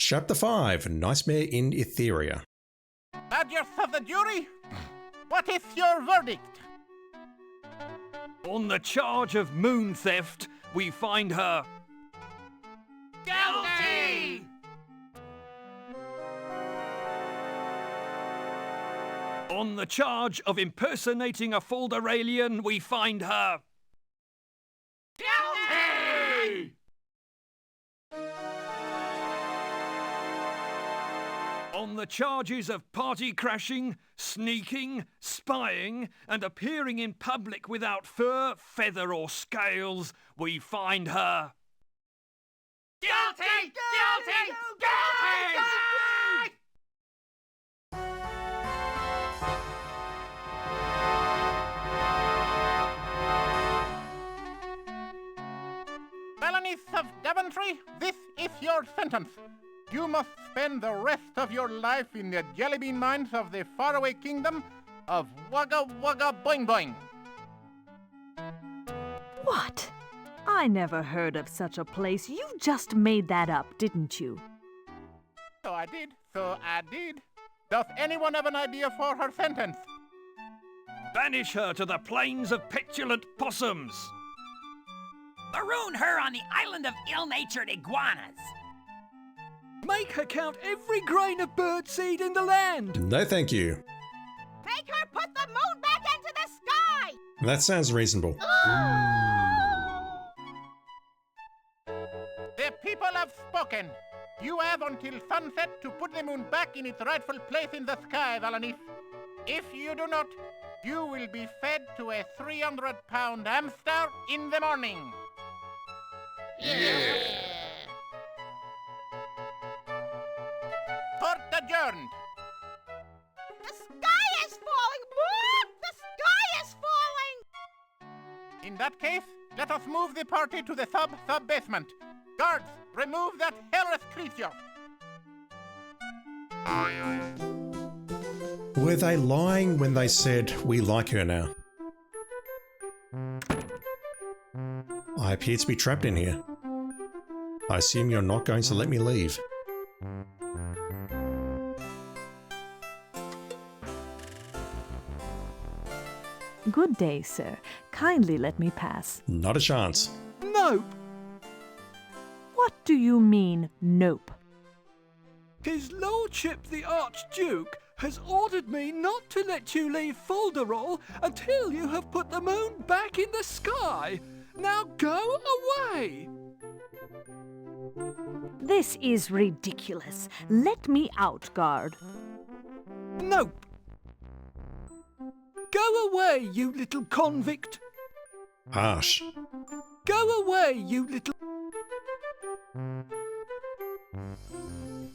Chapter 5, Nightmare in Etheria. Badgers of the jury, what is your verdict? On the charge of moon theft, we find her Guilty! On the charge of impersonating a Falderalian, we find her Guilty! on the charges of party crashing, sneaking, spying, and appearing in public without fur, feather, or scales, we find her Guilty! Guilty! Guilty! Felonies of Daventry, this is your sentence. You must spend the rest of your life in the jellybean mines of the faraway kingdom of Wugga Wugga Boing Boing. What? I never heard of such a place. You just made that up, didn't you? So I did. Does anyone have an idea for her sentence? banish her to the plains of petulant possums. Maroon her on the island of ill-natured iguanas. Make her count every grain of birdseed in the land. No thank you. Make her put the moon back into the sky! That sounds reasonable. The people have spoken. You have until sunset to put the moon back in its rightful place in the sky, Valanice. If you do not, you will be fed to a 300-pound hamster in the morning. Court adjourned. The sky is falling! The sky is falling! In that case, let us move the party to the sub-basement. Guards, remove that hellish creature. Were they lying when they said, we like her now? I appear to be trapped in here. I assume you're not going to let me leave. Good day, sir. Kindly let me pass. Not a chance. Nope. What do you mean, nope? His Lordship the Archduke has ordered me not to let you leave Folderol until you have put the moon back in the sky. Now go away! This is ridiculous. Let me out, guard. Nope. Go away, you little convict. Harsh. Go away, you little...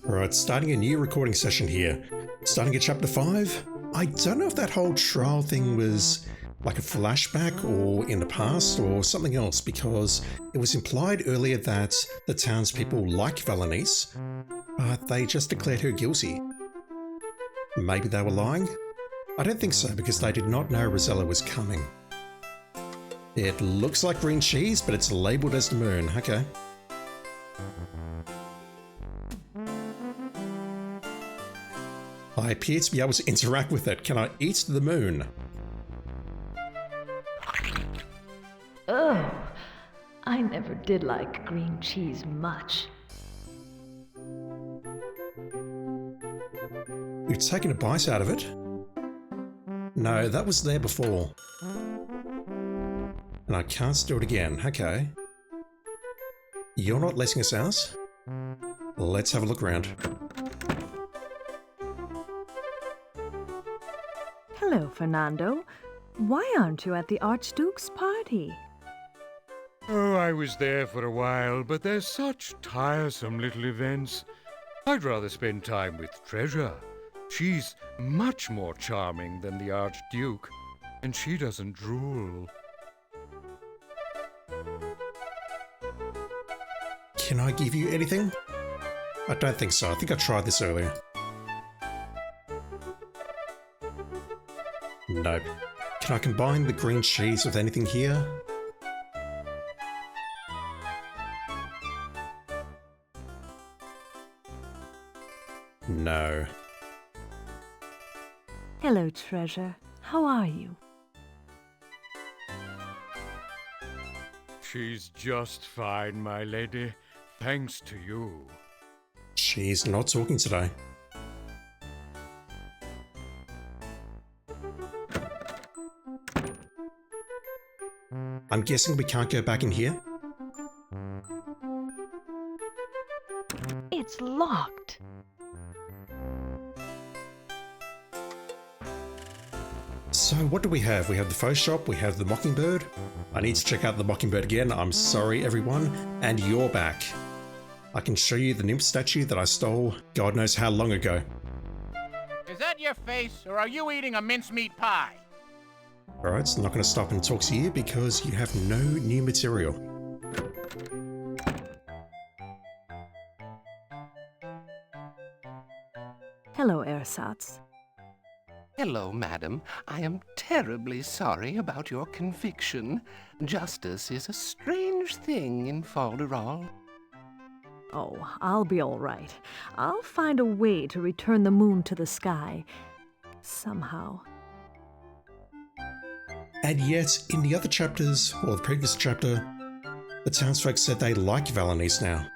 Right, starting a new recording session here. Starting at chapter 5. I don't know if that whole trial thing was like a flashback or in the past or something else, because it was implied earlier that the townspeople liked Valanice, but they just declared her guilty. Maybe they were lying? I don't think so, because they did not know Rosella was coming. It looks like green cheese, but it's labelled as the moon. Okay. I appear to be able to interact with it. Can I eat the moon? Oh, I never did like green cheese much. You've taken a bite out of it? No, that was there before. And I can't do it again. Okay. You're not letting us out? Let's have a look around. Hello, Fernando. Why aren't you at the Archduke's party? Oh, I was there for a while, but they're such tiresome little events. I'd rather spend time with Treasure. She's much more charming than the Archduke, and she doesn't drool. Can I give you anything? I don't think so. I think I tried this earlier. Nope. Can I combine the green cheese with anything here? No. Hello, treasure. How are you? She's just fine, my lady. Thanks to you. She's not talking today. I'm guessing we can't go back in here? It's locked. So what do we have? We have the faux shop, we have the mockingbird. I need to check out the mockingbird again. I'm sorry, everyone. And you're back. I can show you the nymph statue that I stole God knows how long ago. Is that your face, or are you eating a mincemeat pie? Alright, so I'm not going to stop and talk to you because you have no new material. Hello, ersatz. Hello, madam. I am terribly sorry about your conviction. Justice is a strange thing in Falderall. Oh, I'll be all right. I'll find a way to return the moon to the sky. Somehow. And yet, in the other chapters, or the previous chapter, the townsfolk said they like Valanice now.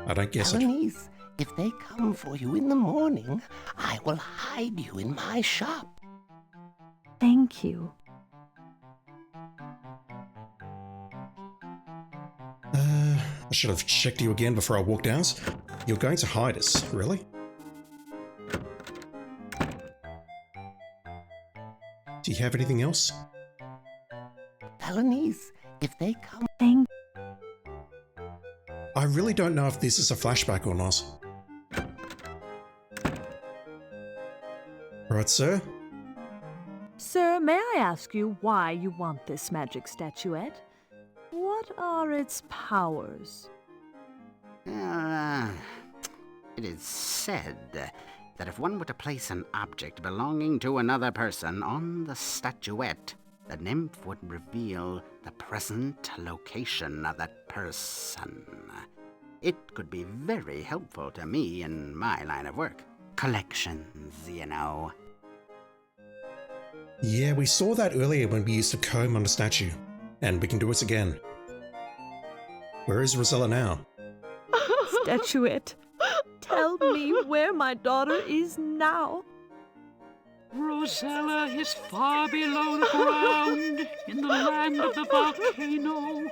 I don't guess it. Valanice, if they come for you in the morning, I will hide you in my shop. Thank you. I should have checked you again before I walked out. You're going to hide us, really? Do you have anything else? Valanice, if they come... Thank I really don't know if this is a flashback or not. Right, sir? Sir, may I ask you why you want this magic statuette? What are its powers? It is said that if one were to place an object belonging to another person on the statuette, the nymph would reveal the present location of that person. It could be very helpful to me in my line of work. Collections, you know. Yeah, we saw that earlier when we used a comb on the statue. And we can do it again. Where is Rosella now? Statuette, tell me where my daughter is now. Rosella is far below the ground, in the land of the volcano.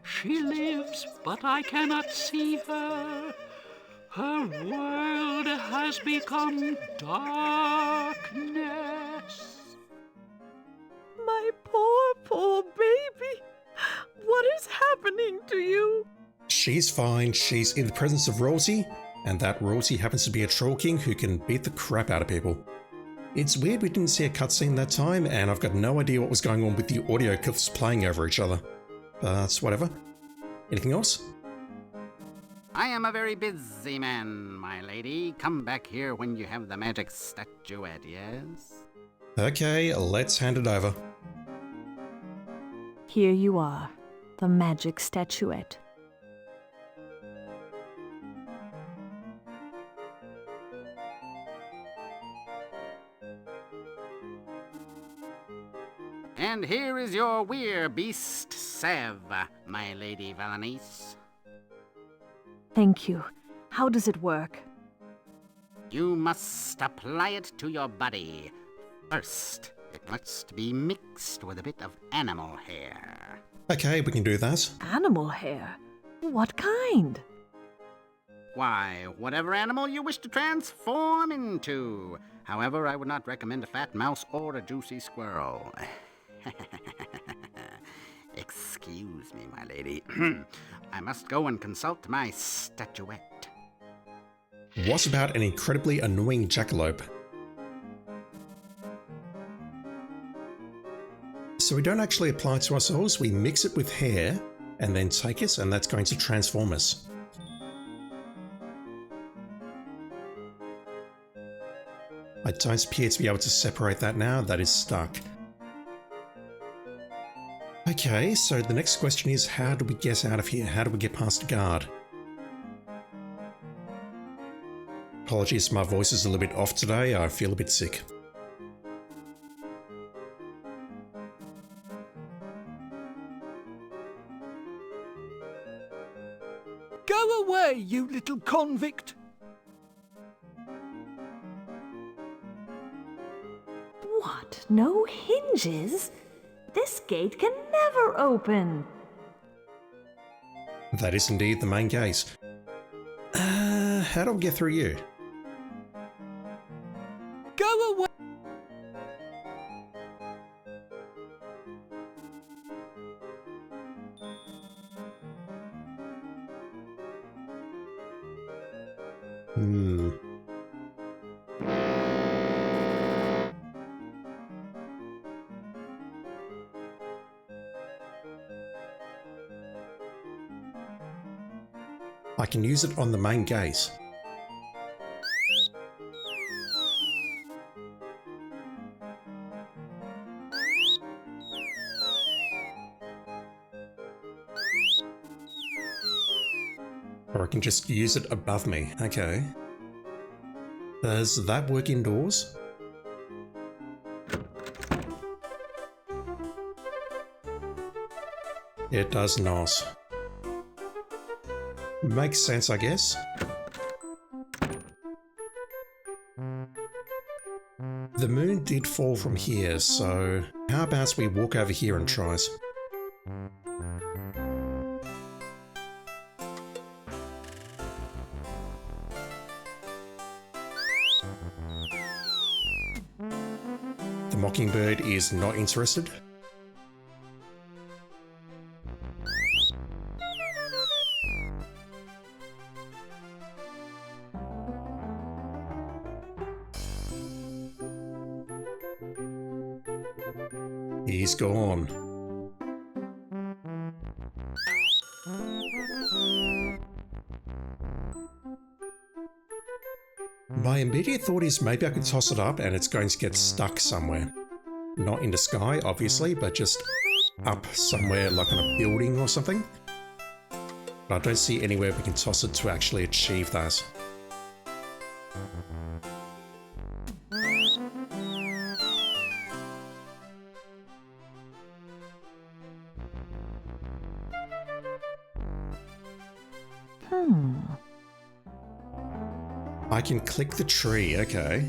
She lives, but I cannot see her. Her world has become darkness. My poor baby. What is happening to you? She's fine. She's in the presence of royalty, and that royalty happens to be a troll king who can beat the crap out of people. It's weird we didn't see a cutscene that time, and I've got no idea what was going on with the audio clips playing over each other. But whatever. Anything else? I am a very busy man, my lady. Come back here when you have the magic statuette, yes? Okay, let's hand it over. Here you are, the magic statuette. And here is your weir beast, Sev, my lady Valanice. Thank you. How does it work? You must apply it to your body. First, it must be mixed with a bit of animal hair. Okay, we can do that. Animal hair? What kind? Why, whatever animal you wish to transform into. However, I would not recommend a fat mouse or a juicy squirrel. Excuse me, my lady. I must go and consult my statuette. What about an incredibly annoying jackalope? So we don't actually apply it to ourselves, we mix it with hair, and then take it, and that's going to transform us. I don't appear to be able to separate that now, that is stuck. Okay, so the next question is, how do we get out of here? How do we get past the guard? Apologies, my voice is a little bit off today. I feel a bit sick. Go away, you little convict! What? No hinges? This gate can never open. That is indeed the main gate. How do I get through you? Go away! I can use it on the main gate. Or I can just use it above me. Okay. Does that work indoors? It does not. Makes sense, I guess. The moon did fall from here, so how about we walk over here and try it? The mockingbird is not interested. He's gone. My immediate thought is maybe I could toss it up and it's going to get stuck somewhere. Not in the sky, obviously, but just up somewhere like on a building or something. But I don't see anywhere we can toss it to actually achieve that. I can click the tree, okay.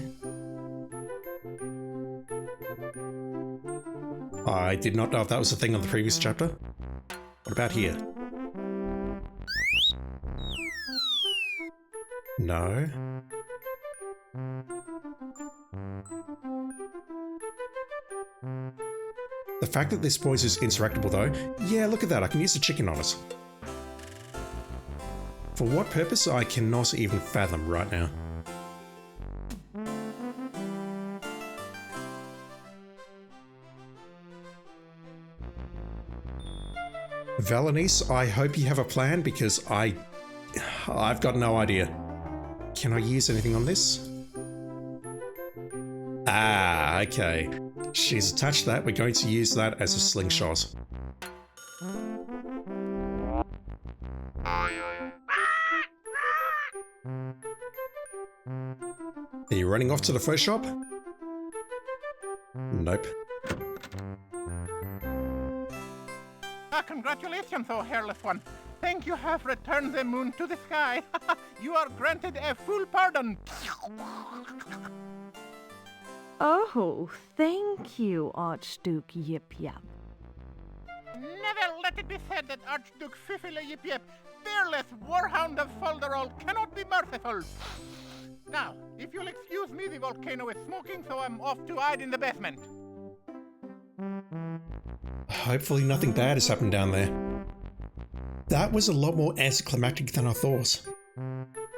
I did not know if that was a thing on the previous chapter. What about here? No. The fact that this point is interactable though, yeah, look at that, I can use the chicken on it. For what purpose, I cannot even fathom right now. Valenice, I hope you have a plan because I've got no idea. Can I use anything on this? Ah, okay. She's attached that. We're going to use that as a slingshot. Are you running off to the first shop? Nope. Congratulations, oh hairless one. Think you have returned the moon to the sky. You are granted a full pardon. Oh, thank you, Archduke Yip Yap. Never let it be said that Archduke Fiffle Yip Yip, fearless warhound of Folderol, cannot be merciful. Now, if you'll excuse me, the volcano is smoking, so I'm off to hide in the basement. Hopefully nothing bad has happened down there. That was a lot more anticlimactic than I thought.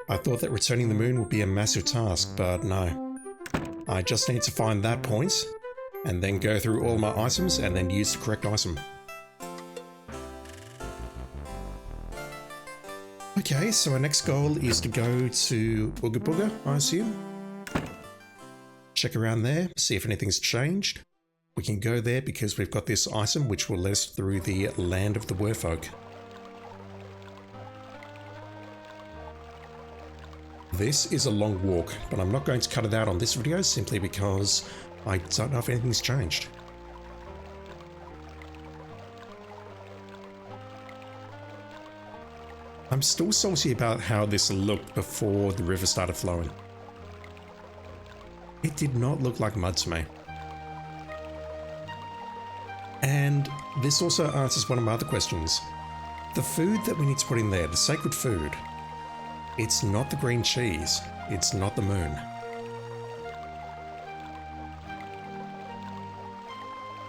I thought that returning the moon would be a massive task, but no. I just need to find that point, and then go through all my items and then use the correct item. Okay, so our next goal is to go to Ooga Booga, I assume. Check around there, see if anything's changed. We can go there because we've got this item which will let us through the land of the werfolk. This is a long walk, but I'm not going to cut it out on this video simply because I don't know if anything's changed. I'm still salty about how this looked before the river started flowing. It did not look like mud to me. And this also answers one of my other questions. The food that we need to put in there, the sacred food, it's not the green cheese, it's not the moon.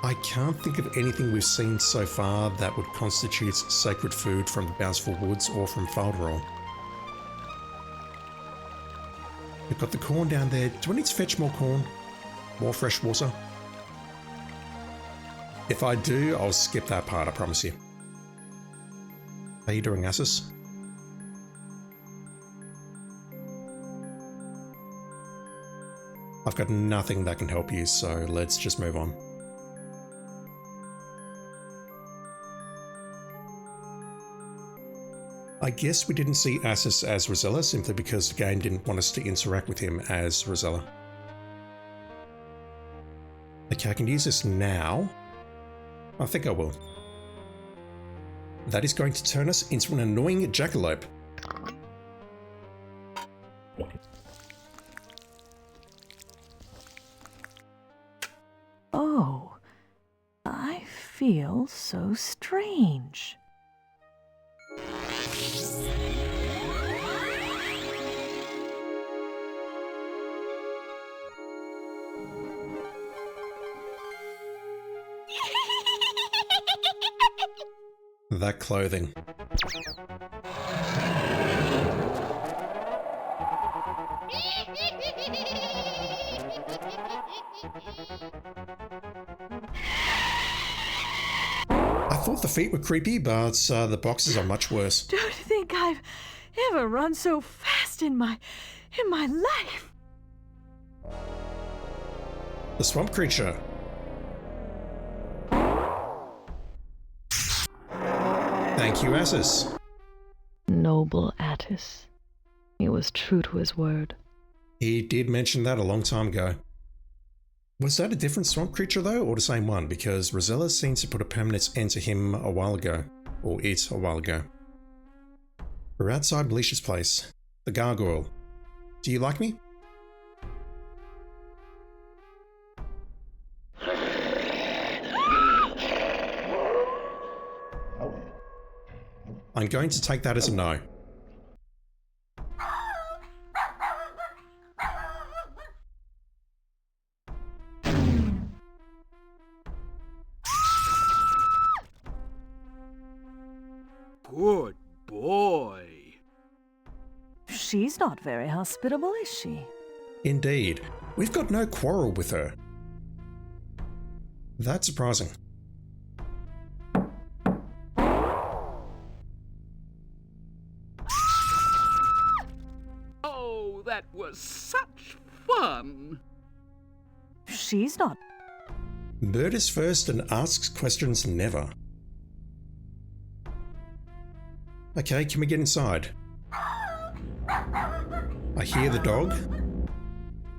I can't think of anything we've seen so far that would constitute sacred food from the Bountiful Woods or from Falderall. We've got the corn down there. Do I need to fetch more corn? More fresh water? If I do, I'll skip that part, I promise you. How are you doing, Assus? I've got nothing that can help you, so let's just move on. I guess we didn't see Assus as Rosella simply because the game didn't want us to interact with him as Rosella. Okay, I can use this now. I think I will. That is going to turn us into an annoying jackalope. Oh, I feel so strange. That clothing. I thought the feet were creepy, but the boxes are much worse. Don't think I've ever run so fast in my life. The swamp creature. Thank you, Assus. Noble Attis. He was true to his word. He did mention that a long time ago. Was that a different swamp creature though, or the same one? Because Rosella seems to put a permanent end to him a while ago. Or it a while ago. We're outside Melicia's place. The gargoyle. Do you like me? I'm going to take that as a no. Good boy. She's not very hospitable, is she? Indeed. We've got no quarrel with her. That's surprising. Oh, that was such fun. She's not. Bird is first and asks questions never. Okay, can we get inside? I hear the dog.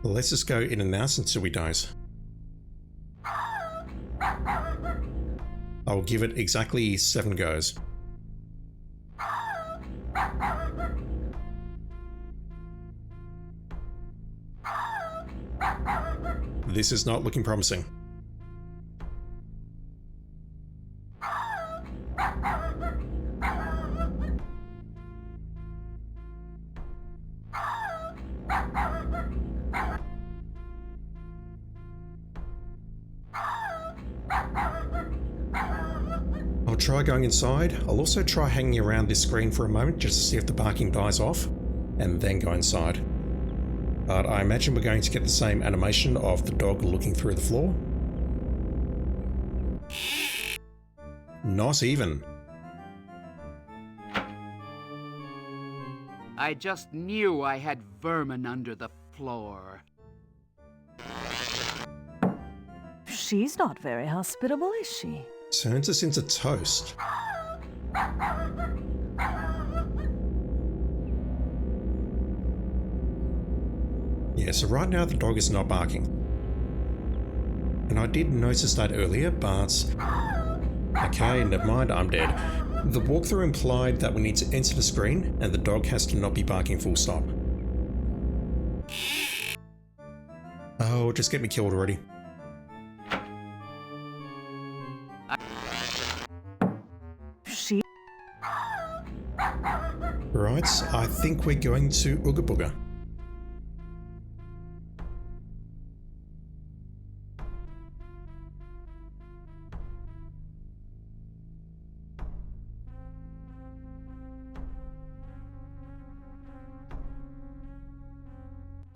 Let's just go in and out until he dies. I will give it exactly 7 goes. This is not looking promising. I'll try going inside. I'll also try hanging around this screen for a moment just to see if the barking dies off, and then go inside. But I imagine we're going to get the same animation of the dog looking through the floor. Not even. I just knew I had vermin under the floor. She's not very hospitable, is she? Turns us into toast. Yeah, so right now the dog is not barking. And I did notice that earlier, but... Okay, never mind, I'm dead. The walkthrough implied that we need to enter the screen, and the dog has to not be barking full stop. Oh, just get me killed already. She. Right, I think we're going to Ooga Booga.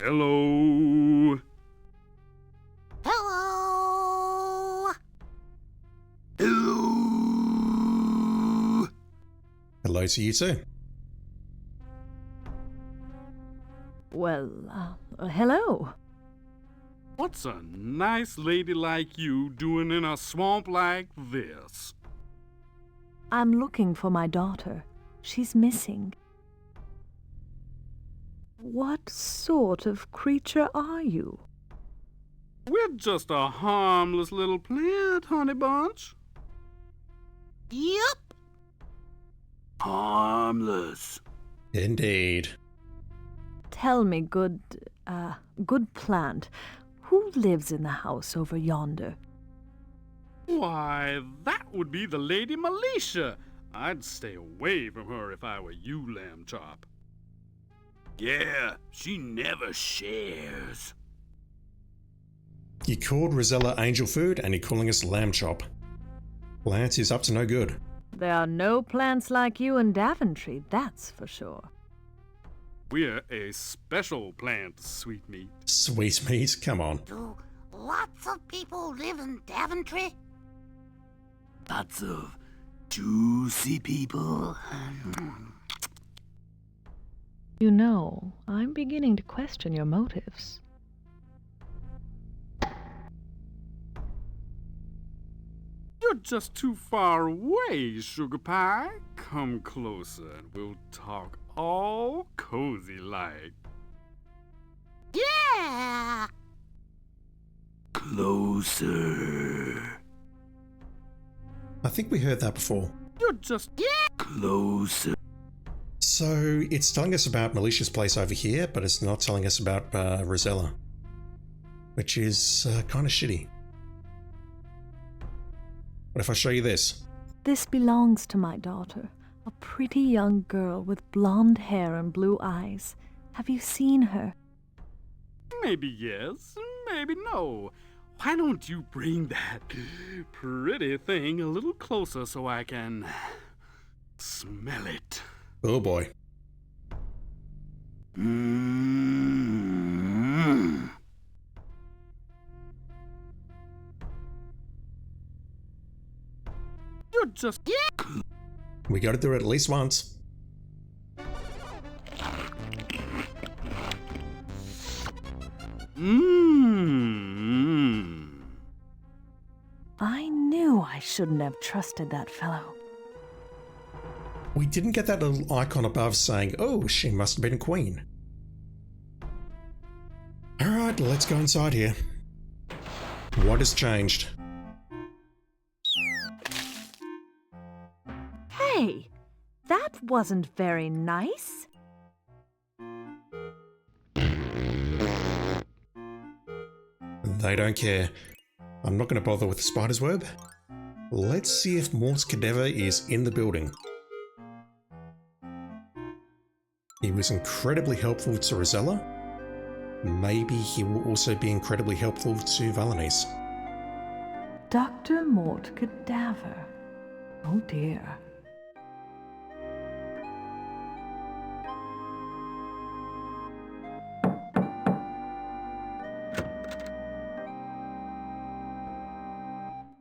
Hello. Hello! Hello. Hello to you too. Well, hello. What's a nice lady like you doing in a swamp like this? I'm looking for my daughter. She's missing. What sort of creature are you? We're just a harmless little plant, honey bunch. Yep. Harmless. Indeed. Tell me, good plant, who lives in the house over yonder? Why, that would be the Lady Militia. I'd stay away from her if I were you, Lamb Chop. Yeah, she never shares. You called Rosella angel food and you're calling us lamb chop. Lance is up to no good. There are no plants like you in Daventry, that's for sure. We're a special plant, sweet meat. Sweet meat? Come on. Do lots of people live in Daventry? Lots of juicy people. You know, I'm beginning to question your motives. You're just too far away, Sugar Pie. Come closer and we'll talk all cozy-like. Yeah! Closer. I think we heard that before. You're just closer. So it's telling us about Militia's place over here, but it's not telling us about Rosella. Which is kind of shitty. What if I show you this? This belongs to my daughter, a pretty young girl with blonde hair and blue eyes. Have you seen her? Maybe yes, maybe no. Why don't you bring that pretty thing a little closer so I can smell it? Oh boy. Mm. You're just We gotta do it at least once. I knew I shouldn't have trusted that fellow. We didn't get that little icon above saying, oh, she must have been a queen. Alright, let's go inside here. What has changed? Hey, that wasn't very nice. They don't care. I'm not going to bother with the spider's web. Let's see if Mort's cadaver is in the building. He was incredibly helpful to Rosella. Maybe he will also be incredibly helpful to Valanice. Dr. Mort Cadaver. Oh dear.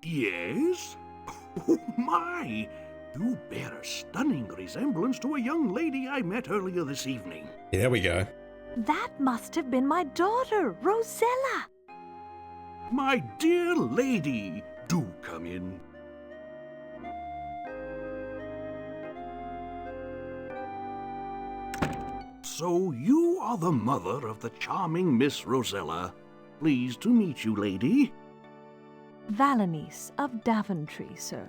Yes? Oh my! You bear a stunning resemblance to a young lady I met earlier this evening. There we go. That must have been my daughter, Rosella. My dear lady, do come in. So you are the mother of the charming Miss Rosella. Pleased to meet you, lady. Valanice of Daventry, sir.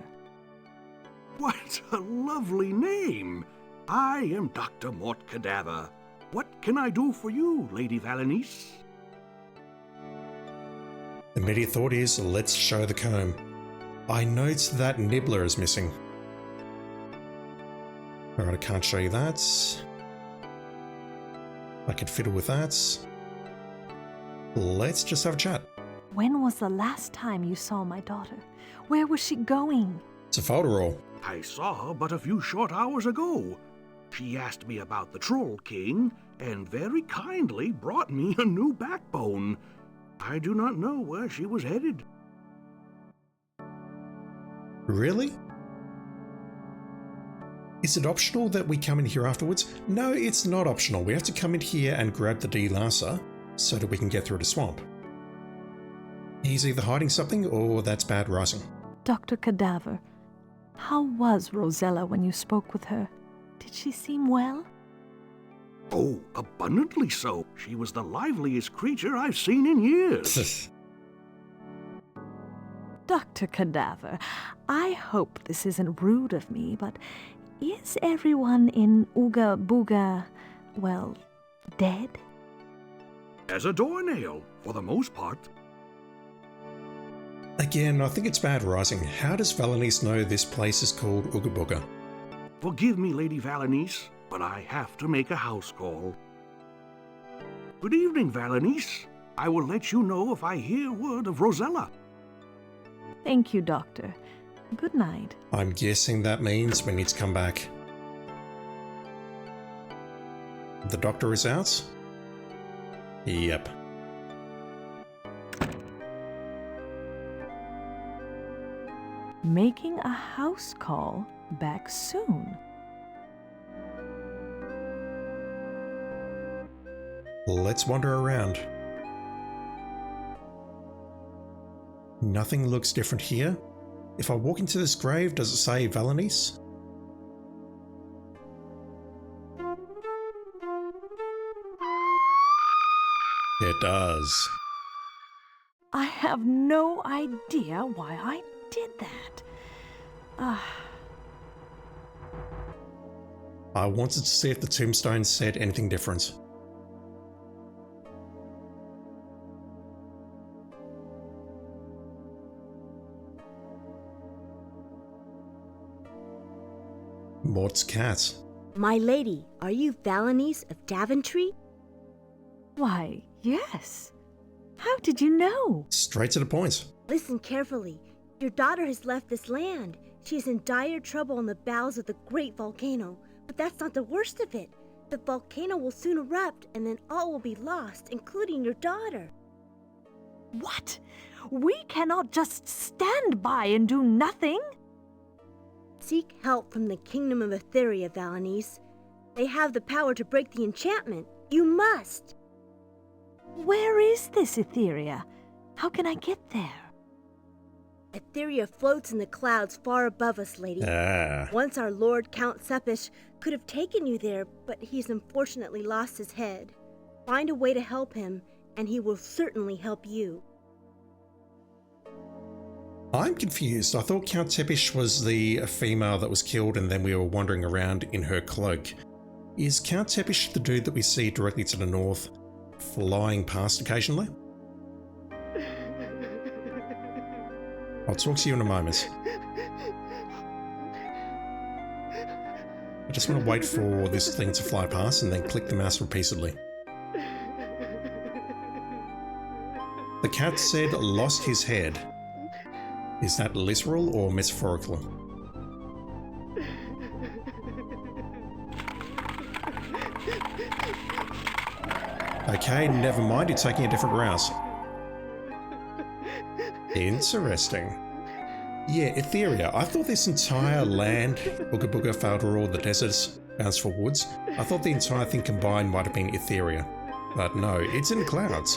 What a lovely name! I am Dr. Mort Cadaver. What can I do for you, Lady Valanice? The immediate thought is, let's show the comb. I note that Nibbler is missing. Alright, I can't show you that. I can fiddle with that. Let's just have a chat. When was the last time you saw my daughter? Where was she going? It's a folderol. I saw her but a few short hours ago. She asked me about the Troll King, and very kindly brought me a new backbone. I do not know where she was headed. Really? Is it optional that we come in here afterwards? No, it's not optional. We have to come in here and grab the de-lasser so that we can get through the swamp. He's either hiding something or that's bad writing. Dr. Cadaver, how was Rosella when you spoke with her? Did she seem well? Oh, abundantly so. She was the liveliest creature I've seen in years. Dr. Cadaver, I hope this isn't rude of me, but is everyone in Ooga Booga, well, dead? As a doornail, for the most part. Again, I think it's bad writing. How does Valanice know this place is called Ooga Booga? Forgive me, Lady Valanice, but I have to make a house call. Good evening, Valanice. I will let you know if I hear word of Rosella. Thank you, Doctor. Good night. I'm guessing that means we need to come back. The doctor is out? Yep. Making a house call back soon. Let's wander around. Nothing looks different here. If I walk into this grave, does it say Valanice? It does. I have no idea why I did that. I wanted to see if the tombstone said anything different. Mort's cat. My lady, are you Valanice of Daventry? Why, yes. How did you know? Straight to the point. Listen carefully. Your daughter has left this land. She is in dire trouble on the bowels of the great volcano. But that's not the worst of it. The volcano will soon erupt, and then all will be lost, including your daughter. What? We cannot just stand by and do nothing? Seek help from the kingdom of Etheria, Valanice. They have the power to break the enchantment. You must! Where is this Etheria? How can I get there? Etheria floats in the clouds far above us, lady. Once our lord Count Sepish could have taken you there, but he's unfortunately lost his head. Find a way to help him, and he will certainly help you. I'm confused. I thought Count Tepish was the female that was killed and then we were wandering around in her cloak. Is Count Tepish the dude that we see directly to the north, flying past occasionally? I'll talk to you in a moment. I just want to wait for this thing to fly past and then click the mouse repeatedly. The cat said lost his head. Is that literal or metaphorical? Okay, never mind, you're taking a different route. Interesting. Yeah, Etheria. I thought this entire land, Ooga Booga, Falderall, the deserts, Bountiful Woods, I thought the entire thing combined might have been Etheria. But no, it's in the clouds.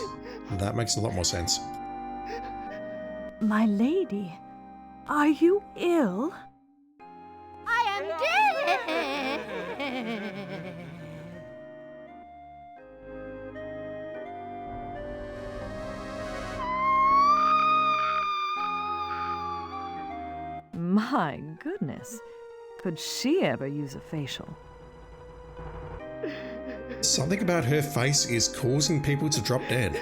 That makes a lot more sense. My lady, are you ill? I am dead! My goodness. Could she ever use a facial? Something about her face is causing people to drop dead.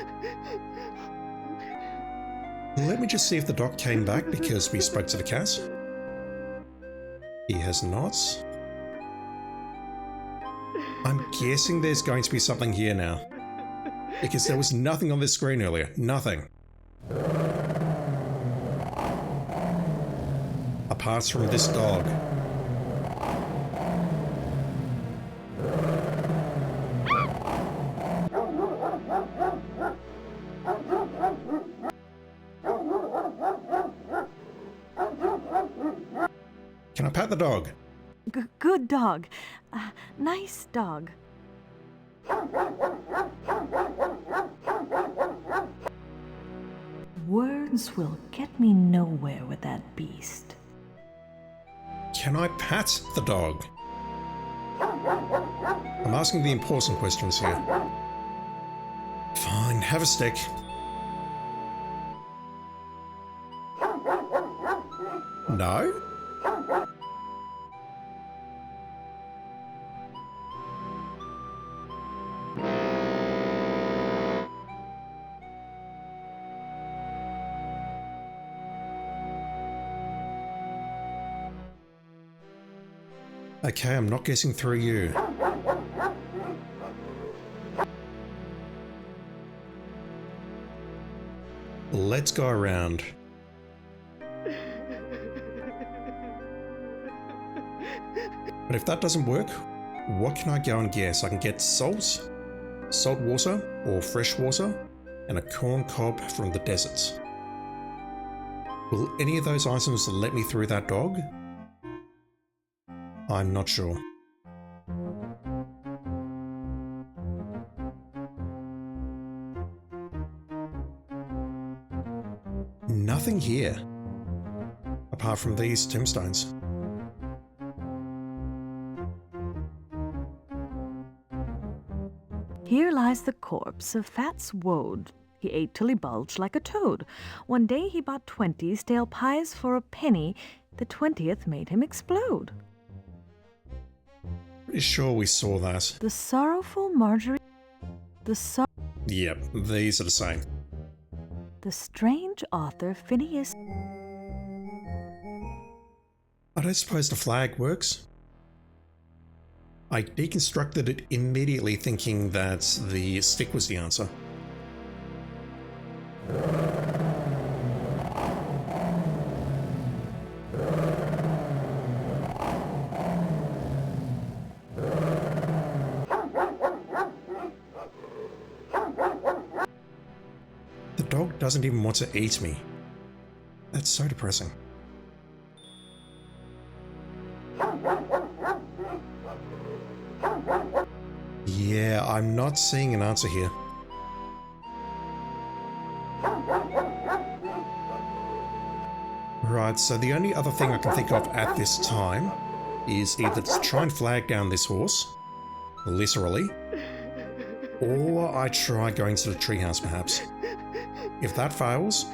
Let me just see if the doc came back because we spoke to the cat. He has not. I'm guessing there's going to be something here now. Because there was nothing on this screen earlier. Nothing. Apart from this dog. Can I pat the dog? Good dog. Nice dog. Words will get me nowhere with that beast. Can I pat the dog? I'm asking the important questions here. Fine, have a stick. No? Okay, I'm not guessing through you. Let's go around. But if that doesn't work, what can I go and guess? I can get salt water or fresh water, and a corn cob from the deserts. Will any of those items let me through that dog? I'm not sure. Nothing here, apart from these tombstones. Here lies the corpse of fat Swode. He ate till he bulged like a toad. One day he bought 20 stale pies for a penny. The 20th made him explode. Pretty sure we saw that. The sorrowful Marjorie... Yep, these are the same. The strange author Phineas... I don't suppose the flag works. I deconstructed it immediately thinking that the stick was the answer. The dog doesn't even want to eat me. That's so depressing. Yeah, I'm not seeing an answer here. Right, so the only other thing I can think of at this time is either to try and flag down this horse, literally, or I try going to the treehouse perhaps. If that fails,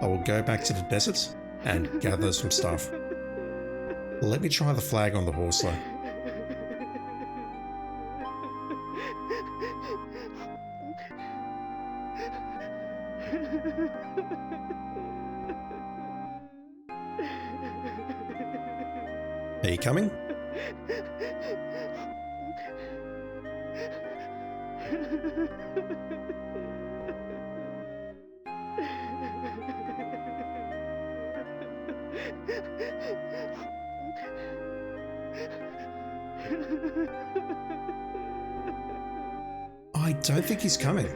I will go back to the desert and gather some stuff. Let me try the flag on the horse though. Are you coming? I don't think he's coming.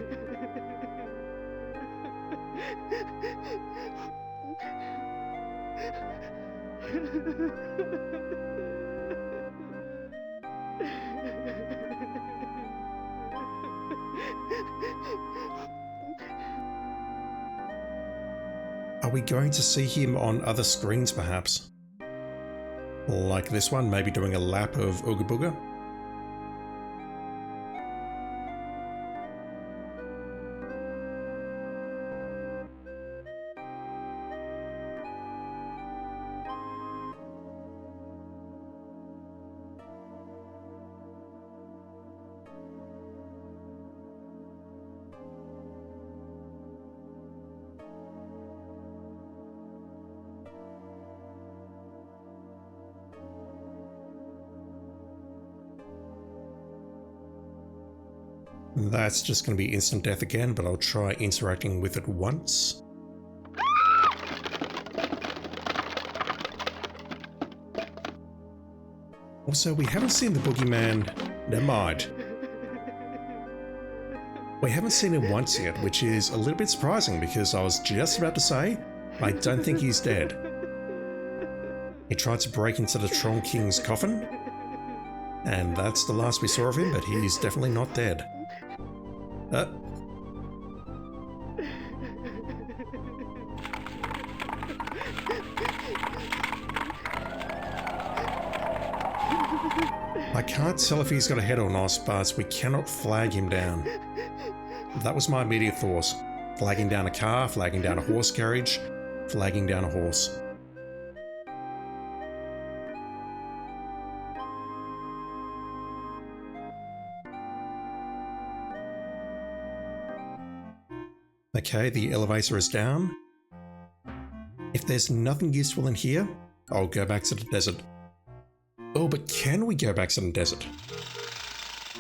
Are we going to see him on other screens perhaps? Like this one, maybe doing a lap of Ooga Booga? That's just going to be instant death again, but I'll try interacting with it once. Also, we haven't seen the boogeyman. Never mind. We haven't seen him once yet, which is a little bit surprising because I was just about to say, I don't think he's dead. He tried to break into the Troll King's coffin, and that's the last we saw of him, but he's definitely not dead. I can't tell if he's got a head or not, but we cannot flag him down. That was my immediate thoughts. Flagging down a car, flagging down a horse carriage, flagging down a horse. Okay, the elevator is down. If there's nothing useful in here, I'll go back to the desert. Oh, but can we go back to the desert?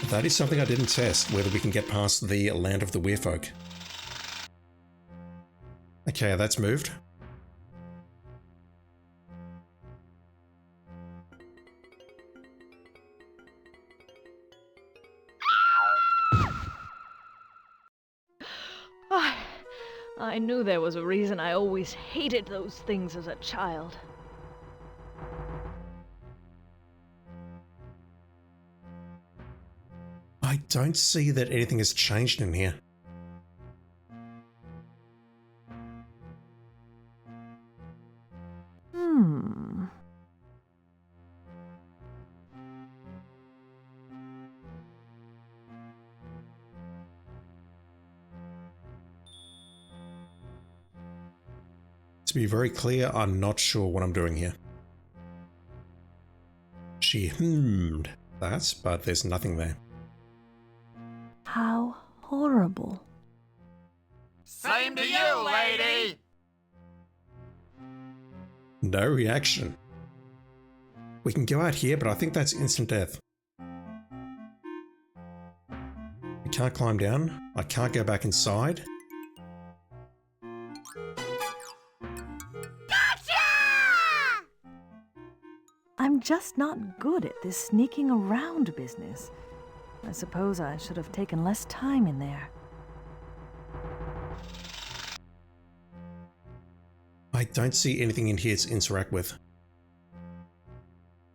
That is something I didn't test, whether we can get past the land of the werefolk. Okay, that's moved. I knew there was a reason I always hated those things as a child. I don't see that anything has changed in here. To be very clear, I'm not sure what I'm doing here. She hummed that, but there's nothing there. How horrible. Same to you, lady! No reaction. We can go out here, but I think that's instant death. I can't climb down. I can't go back inside. I'm just not good at this sneaking around business. I suppose I should have taken less time in there. I don't see anything in here to interact with.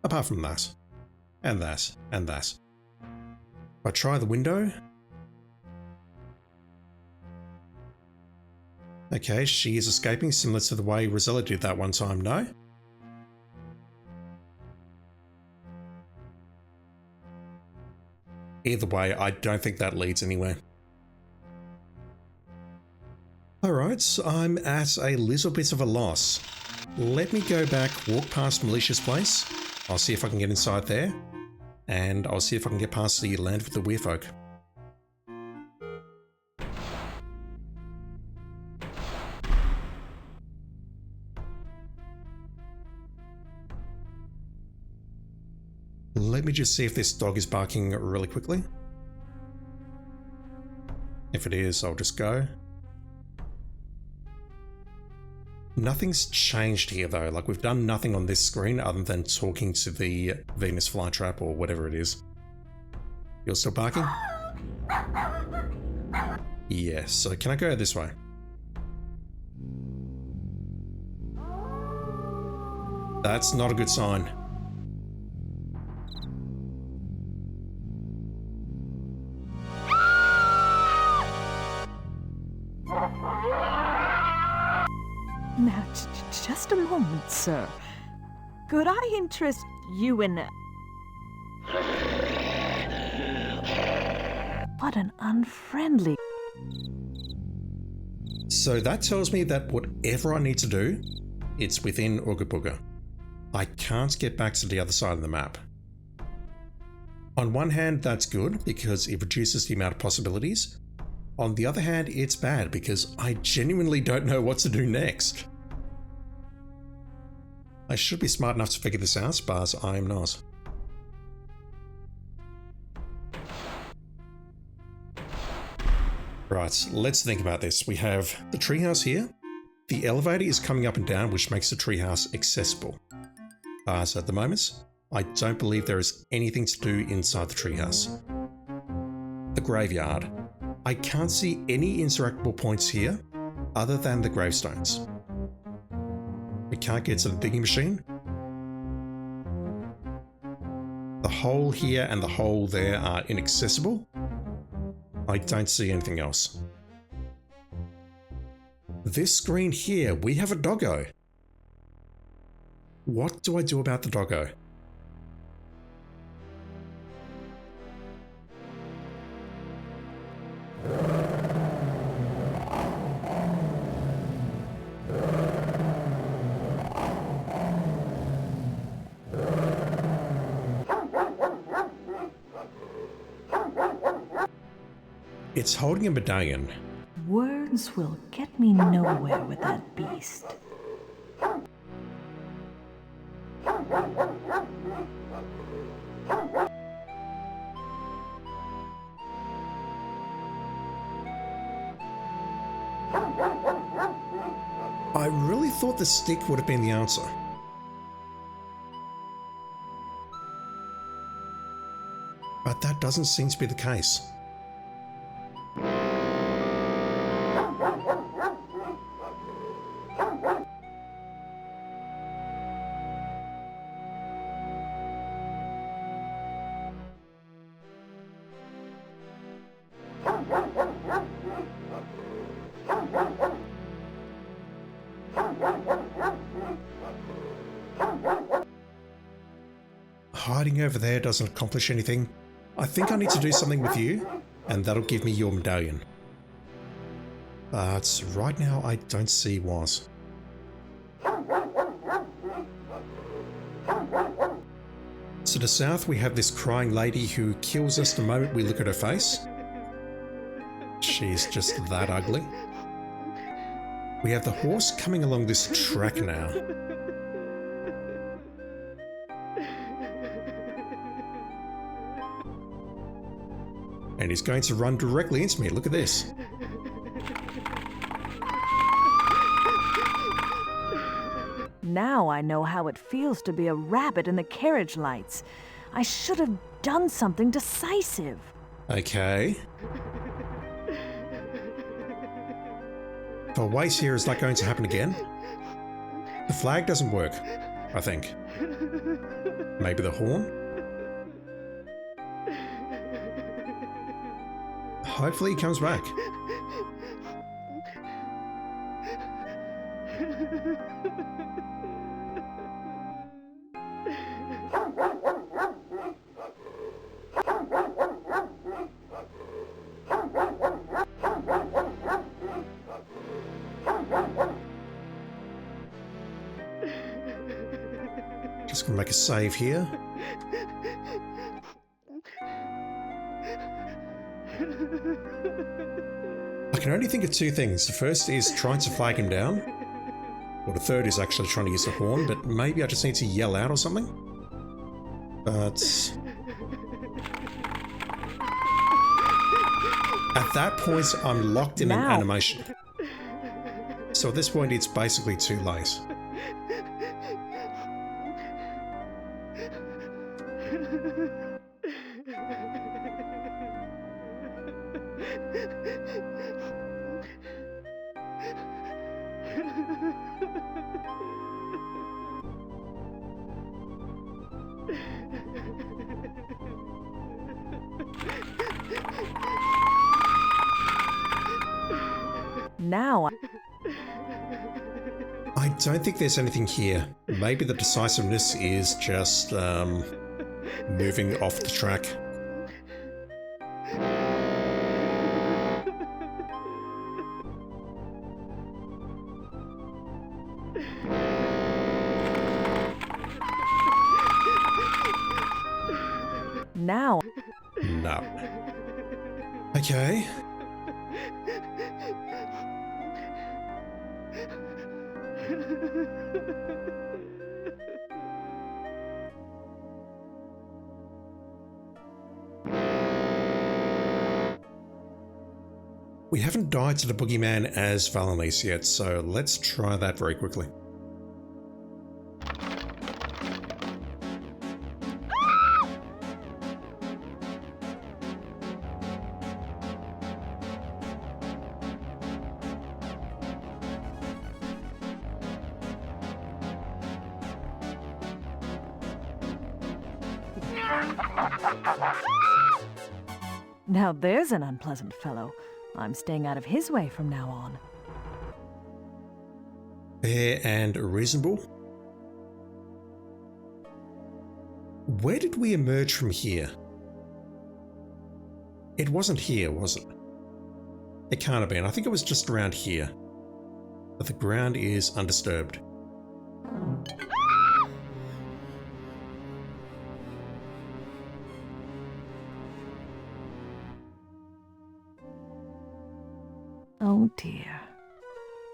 Apart from that. And that. And that. If I try the window. Okay, she is escaping, similar to the way Rosella did that one time, no? Either way, I don't think that leads anywhere. Alright, I'm at a little bit of a loss. Let me go back, walk past Melicia's place. I'll see if I can get inside there. And I'll see if I can get past the land of the werefolk. Let me just see if this dog is barking really quickly. If it is, I'll just go. Nothing's changed here though, like we've done nothing on this screen other than talking to the Venus flytrap or whatever it is. You're still barking? Yes, so can I go this way? That's not a good sign. Now, just a moment, sir. Could I interest you in a... What an unfriendly... So that tells me that whatever I need to do, it's within Ooga Booga. I can't get back to the other side of the map. On one hand, that's good because it reduces the amount of possibilities. On the other hand, it's bad because I genuinely don't know what to do next. I should be smart enough to figure this out, but I'm not. Right, let's think about this. We have the treehouse here. The elevator is coming up and down, which makes the treehouse accessible. So at the moment, I don't believe there is anything to do inside the treehouse. The graveyard. I can't see any interactable points here other than the gravestones. We can't get to the digging machine. The hole here and the hole there are inaccessible. I don't see anything else. This screen here, we have a doggo. What do I do about the doggo? It's holding a medallion. Words will get me nowhere with that beast. I really thought the stick would have been the answer. But that doesn't seem to be the case. Hiding over there doesn't accomplish anything. I think I need to do something with you, and that'll give me your medallion. But right now I don't see what. To the south we have this crying lady who kills us the moment we look at her face. She's just that ugly. We have the horse coming along this track now. And he's going to run directly into me. Look at this. Now I know how it feels to be a rabbit in the carriage lights. I should have done something decisive. Okay. If I wait here, is that going to happen again? The flag doesn't work, I think. Maybe the horn? Hopefully he comes back. Just gonna make a save here. I can only think of two things. The first is trying to flag him down. Or the third is actually trying to use the horn, but maybe I just need to yell out or something. But at that point, I'm locked in an animation. So at this point, it's basically too late. Now I don't think there's anything here. Maybe the decisiveness is just moving off the track. Now. No. Okay. We haven't died to the boogeyman as Valanice yet, so let's try that very quickly. Now there's an unpleasant fellow. I'm staying out of his way from now on. Fair and reasonable. Where did we emerge from here? It wasn't here, was it? It can't have been. I think it was just around here. But the ground is undisturbed. Oh dear.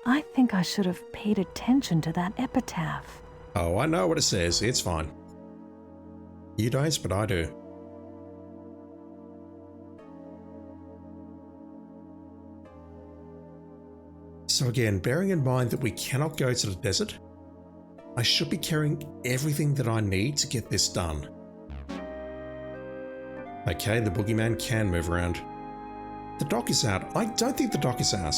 I think I should have paid attention to that epitaph. Oh, I know what it says. It's fine. You don't, but I do. So again, bearing in mind that we cannot go to the desert, I should be carrying everything that I need to get this done. Okay, the boogeyman can move around. The doc is out. I don't think the doc is out.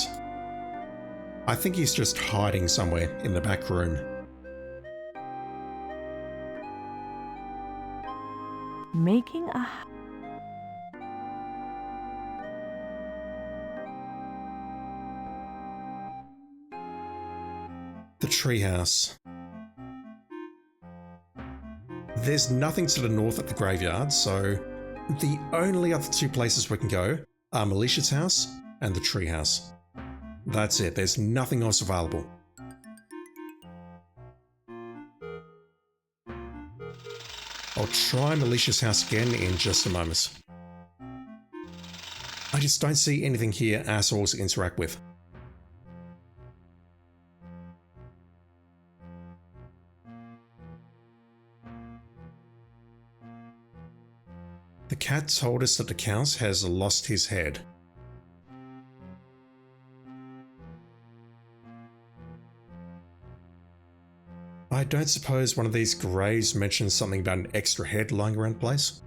I think he's just hiding somewhere in the back room. Making a... The treehouse. There's nothing to the north at the graveyard, so the only other two places we can go are Militia's house and the treehouse. That's it, there's nothing else available. I'll try Militia's house again in just a moment. I just don't see anything here assholes to interact with. The cat told us that the Count has lost his head. I don't suppose one of these graves mentions something about an extra head lying around the place?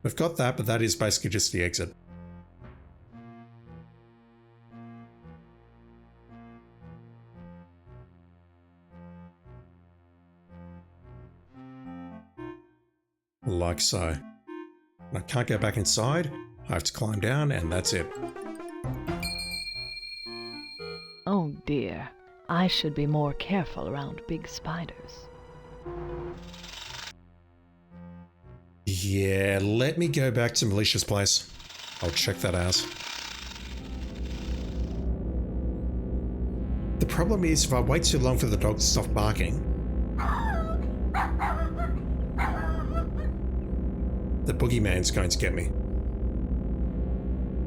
We've got that, but that is basically just the exit. Like so. I can't go back inside, I have to climb down, and that's it. Oh dear. I should be more careful around big spiders. Yeah, let me go back to Militia's place. I'll check that out. The problem is, if I wait too long for the dog to stop barking, the boogeyman's going to get me.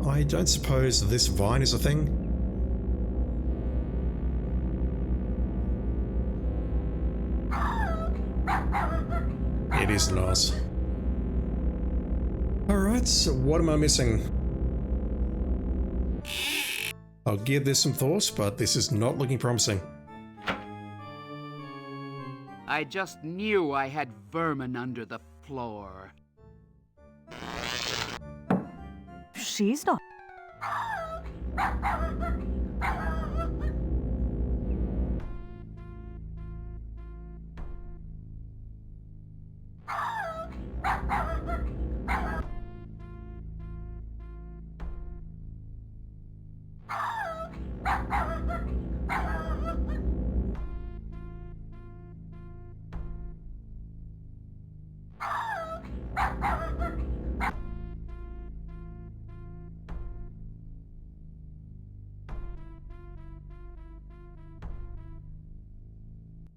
I don't suppose this vine is a thing? It is not. Alright, so what am I missing? I'll give this some thought, but this is not looking promising. I just knew I had vermin under the floor. She's not.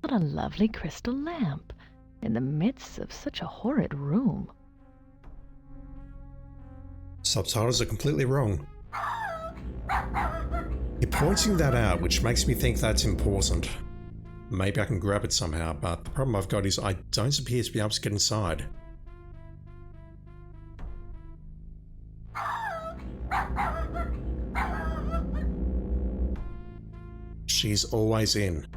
What a lovely crystal lamp in the midst of such a horrid room. Subtitles are completely wrong. You're pointing that out, which makes me think that's important. Maybe I can grab it somehow, but the problem I've got is I don't appear to be able to get inside. She's always in.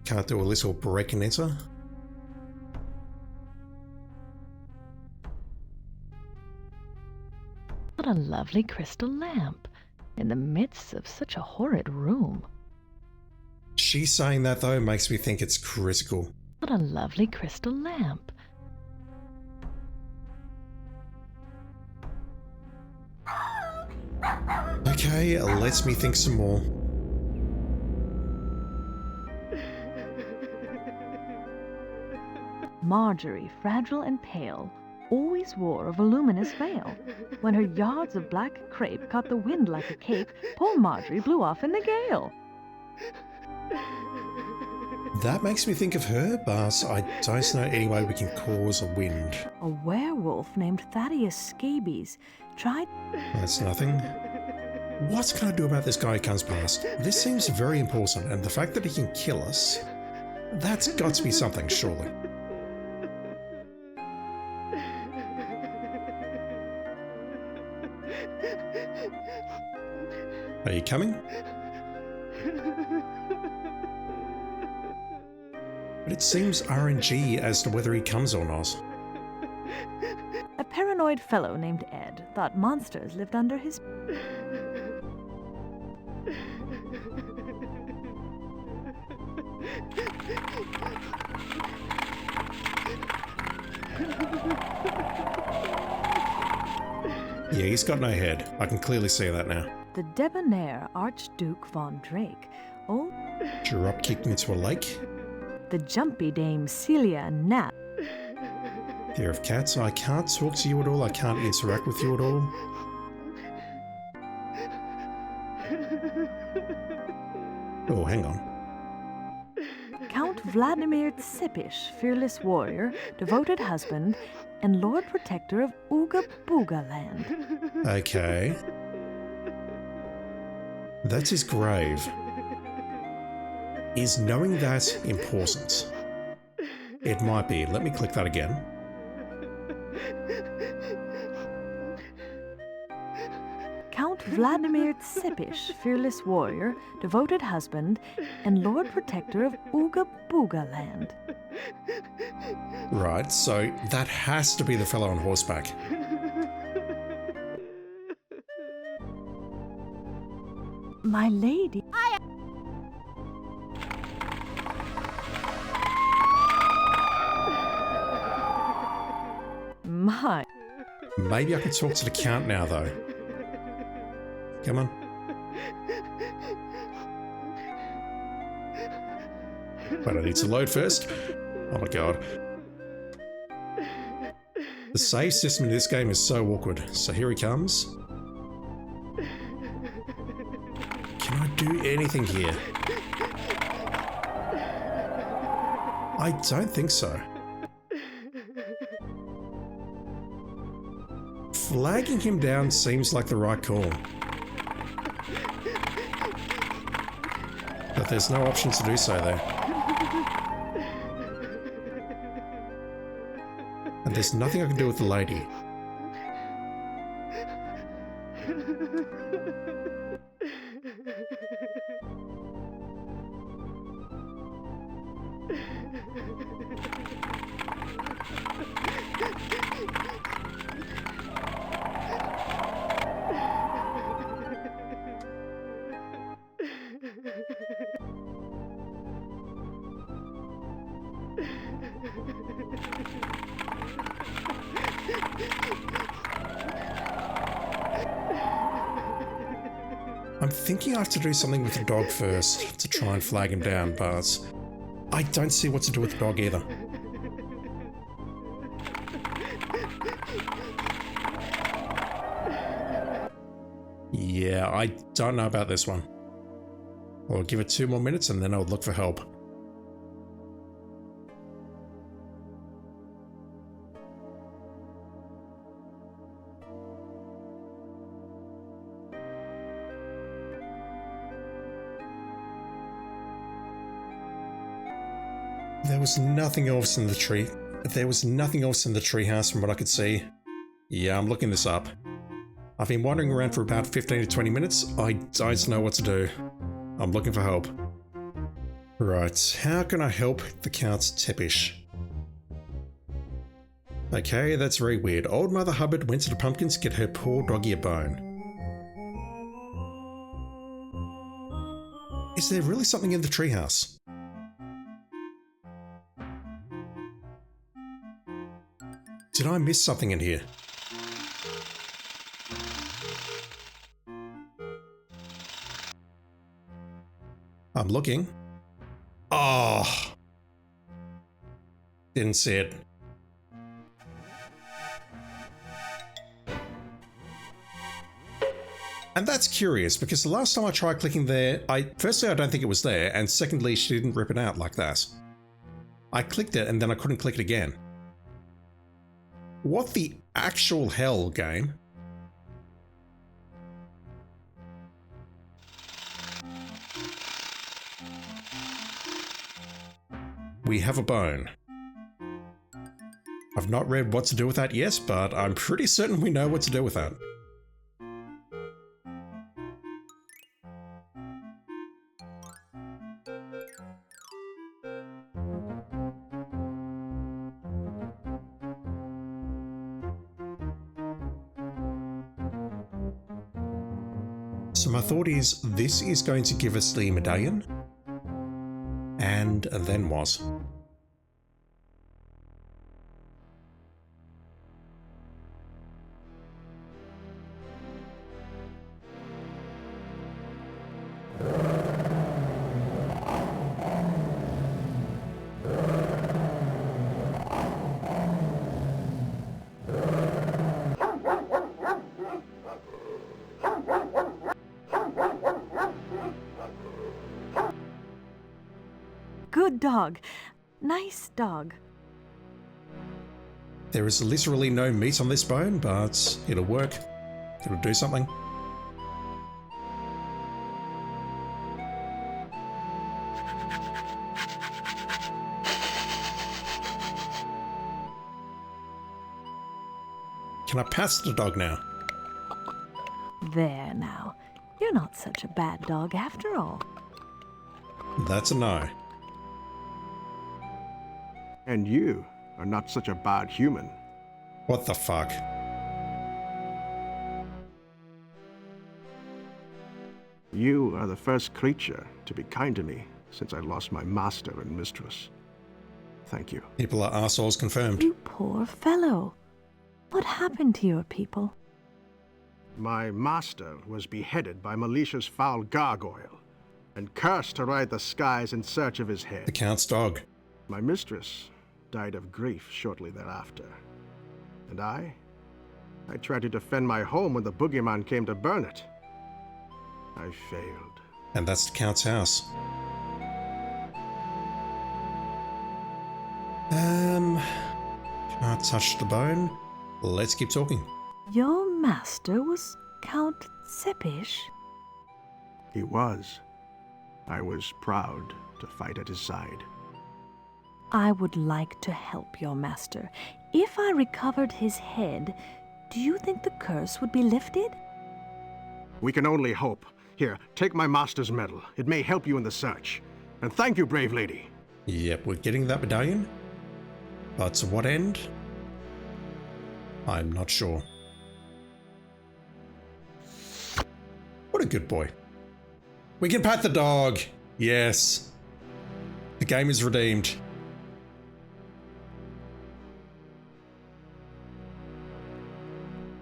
Can't do a little break and enter. What a lovely crystal lamp in the midst of such a horrid room. She's saying that though makes me think it's critical. What a lovely crystal lamp. Okay, let me think some more. Marjorie, fragile and pale, always wore a voluminous veil. When her yards of black crepe caught the wind like a cape, poor Marjorie blew off in the gale. That makes me think of her, but I don't know any way we can cause a wind. A werewolf named Thaddeus Scabies tried... That's nothing. What can I do about this guy who comes past? This seems very important, and the fact that he can kill us, that's got to be something, surely. Are you coming? But it seems RNG as to whether he comes or not. A paranoid fellow named Ed thought monsters lived under his... Yeah, he's got no head. I can clearly see that now. The debonair Archduke von Drake, old... Drop kicked into a lake. The jumpy Dame Celia Nat. Fear of cats. I can't talk to you at all. I can't interact with you at all. Oh, hang on. Count Vladimir Tsipish, fearless warrior, devoted husband, and Lord Protector of Ooga Booga land. Okay. That's his grave. Is knowing that important? It might be. Let me click that again. Count Vladimir Tsipish, fearless warrior, devoted husband, and Lord Protector of Ooga Booga land. Right, so that has to be the fellow on horseback. My lady. My. Maybe I can talk to the Count now, though. Come on. But I need to load first. Oh my god. The save system in this game is so awkward. So here he comes. Can I do anything here? I don't think so. Flagging him down seems like the right call. But there's no option to do so there. And there's nothing I can do with the lady. I'm thinking I have to do something with the dog first to try and flag him down, but I don't see what to do with the dog either. Yeah, I don't know about this one. I'll give it 2 more minutes and then I'll look for help. There was nothing else in the tree, there was nothing else in the treehouse from what I could see. Yeah, I'm looking this up. I've been wandering around for about 15 to 20 minutes. I don't know what to do. I'm looking for help. Right, how can I help the Count's Tepish? Okay, that's very weird. Old Mother Hubbard went to the pumpkins to get her poor doggy a bone. Is there really something in the treehouse? Did I miss something in here? I'm looking. Oh! Didn't see it. And that's curious, because the last time I tried clicking there, firstly I don't think it was there, and secondly she didn't rip it out like that. I clicked it and then I couldn't click it again. What the actual hell, game? We have a bone. I've not read what to do with that yet, but I'm pretty certain we know what to do with that. So my thought is, this is going to give us the medallion. And then what? Good dog. Nice dog. There is literally no meat on this bone, but it'll work. It'll do something. Can I pass the dog now? There now. You're not such a bad dog after all. That's a no. And you are not such a bad human. What the fuck? You are the first creature to be kind to me since I lost my master and mistress. Thank you. People are arseholes confirmed. You poor fellow. What happened to your people? My master was beheaded by Militia's foul gargoyle and cursed to ride the skies in search of his head. The Count's dog. My mistress died of grief shortly thereafter. And I tried to defend my home when the boogeyman came to burn it. I failed. And that's the Count's house. Can't touch the bone. Let's keep talking. Your master was Count Sepish? He was. I was proud to fight at his side. I would like to help your master. If I recovered his head, do you think the curse would be lifted? We can only hope. Here, take my master's medal. It may help you in the search. And thank you, brave lady. Yep, we're getting that medallion. But to what end? I'm not sure. What a good boy. We can pat the dog. Yes. The game is redeemed.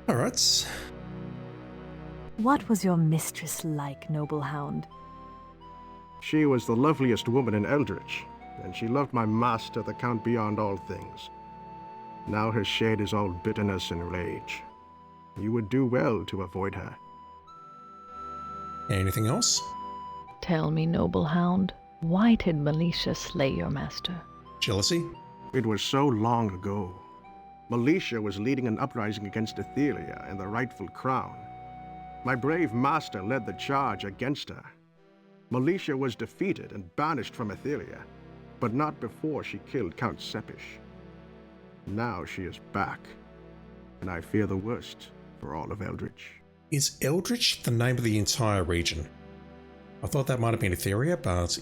All right. What was your mistress like, noble hound? She was the loveliest woman in Eldritch, and she loved my master, the Count beyond all things. Now her shade is all bitterness and rage. You would do well to avoid her. Anything else? Tell me, noble hound, why did Militia slay your master? Jealousy? It was so long ago. Militia was leading an uprising against Etheria and the rightful crown. My brave master led the charge against her. Militia was defeated and banished from Etheria, but not before she killed Count Sepish. Now she is back, and I fear the worst for all of Eldritch. Is Eldritch the name of the entire region? I thought that might have been Etheria, but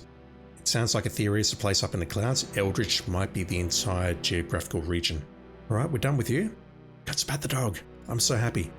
it sounds like Etheria is a place up in the clouds. Eldritch might be the entire geographical region. Alright, we're done with you. Let's pat the dog. I'm so happy.